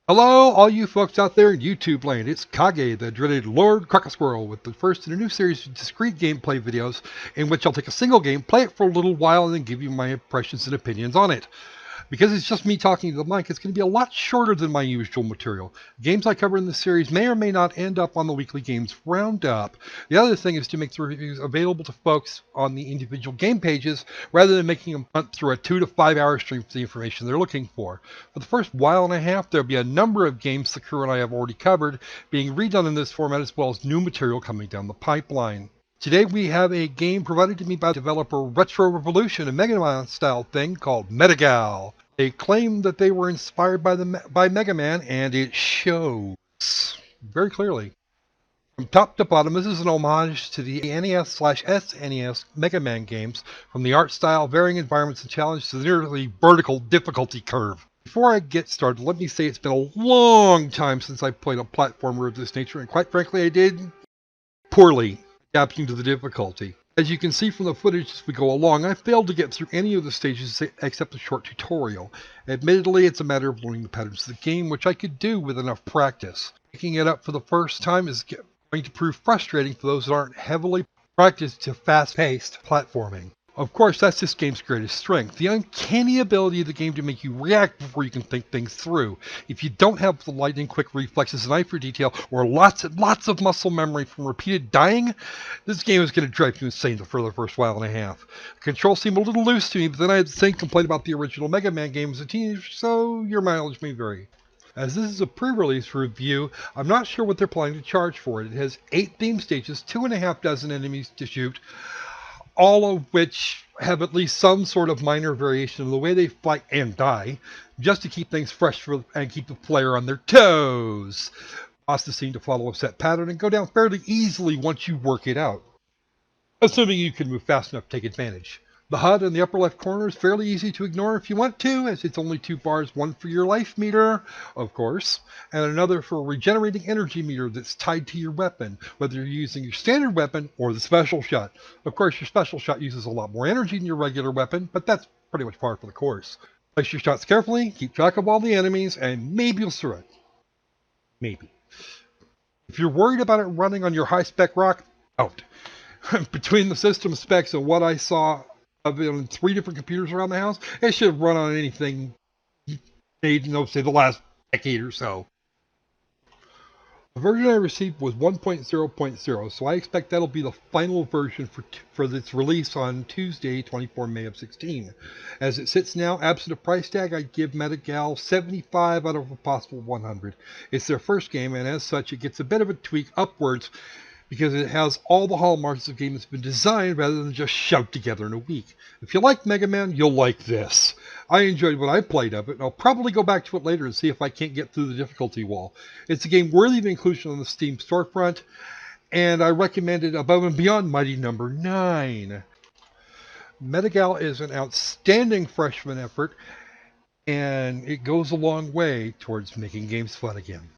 Hello, all you folks out there in YouTube land. It's Kage, the dreaded Lord Crocosquirrel, with the first in a new series of discrete gameplay videos in which I'll take a single game, play it for a little while, and then give you my impressions and opinions on it. Because it's just me talking to the mic, it's going to be a lot shorter than my usual material. Games I cover in this series may or may not end up on the weekly games roundup. The other thing is to make the reviews available to folks on the individual game pages rather than making them hunt through a 2 to 5 hour stream for the information they're looking for. For the first while and a half, there'll be a number of games the crew and I have already covered being redone in this format, as well as new material coming down the pipeline. Today we have a game provided to me by developer RetroRevolution, a Megaman-style thing called Metagal. They claim that they were inspired by Megaman, and it shows very clearly. From top to bottom, this is an homage to the NES/SNES Mega Man games, from the art style, varying environments, and challenges to the nearly vertical difficulty curve. Before I get started, let me say it's been a long time since I played a platformer of this nature, and quite frankly, I did poorly adapting to the difficulty. As you can see from the footage as we go along, I failed to get through any of the stages except a short tutorial. Admittedly, it's a matter of learning the patterns of the game, which I could do with enough practice. Picking it up for the first time is going to prove frustrating for those that aren't heavily practiced to fast-paced platforming. Of course, that's this game's greatest strength, the uncanny ability of the game to make you react before you can think things through. If you don't have the lightning-quick reflexes, an eye for detail, or lots of muscle memory from repeated dying, this game is going to drive you insane for the first while and a half. The controls seem a little loose to me, but then I had the same complaint about the original Mega Man game as a teenager, so your mileage may vary. As this is a pre-release review, I'm not sure what they're planning to charge for it. It has 8 theme stages, 2.5 dozen enemies to shoot, all of which have at least some sort of minor variation of the way they fight and die, just to keep things fresh and keep the player on their toes. Bosses seem to follow a set pattern and go down fairly easily once you work it out, assuming you can move fast enough to take advantage. The HUD in the upper left corner is fairly easy to ignore if you want to, as it's only 2 bars, one for your life meter, of course, and another for a regenerating energy meter that's tied to your weapon, whether you're using your standard weapon or the special shot. Of course, your special shot uses a lot more energy than your regular weapon, but that's pretty much par for the course. Place your shots carefully, keep track of all the enemies, and maybe you'll survive. Maybe. If you're worried about it running on your high-spec rock, don't. Between the system specs and what I saw on 3 different computers around the house, it should run on anything made in, say, the last decade or so. The version I received was 1.0.0, so I expect that'll be the final version for its release on Tuesday, 24 May of 16. As it sits now, absent a price tag, I'd give Metagal 75 out of a possible 100. It's their first game, and as such, it gets a bit of a tweak upwards, because it has all the hallmarks of the game that's been designed rather than just shoved together in a week. If you like Mega Man, you'll like this. I enjoyed what I played of it, and I'll probably go back to it later and see if I can't get through the difficulty wall. It's a game worthy of inclusion on the Steam storefront, and I recommend it above and beyond Mighty Number 9. Metagal is an outstanding freshman effort, and it goes a long way towards making games fun again.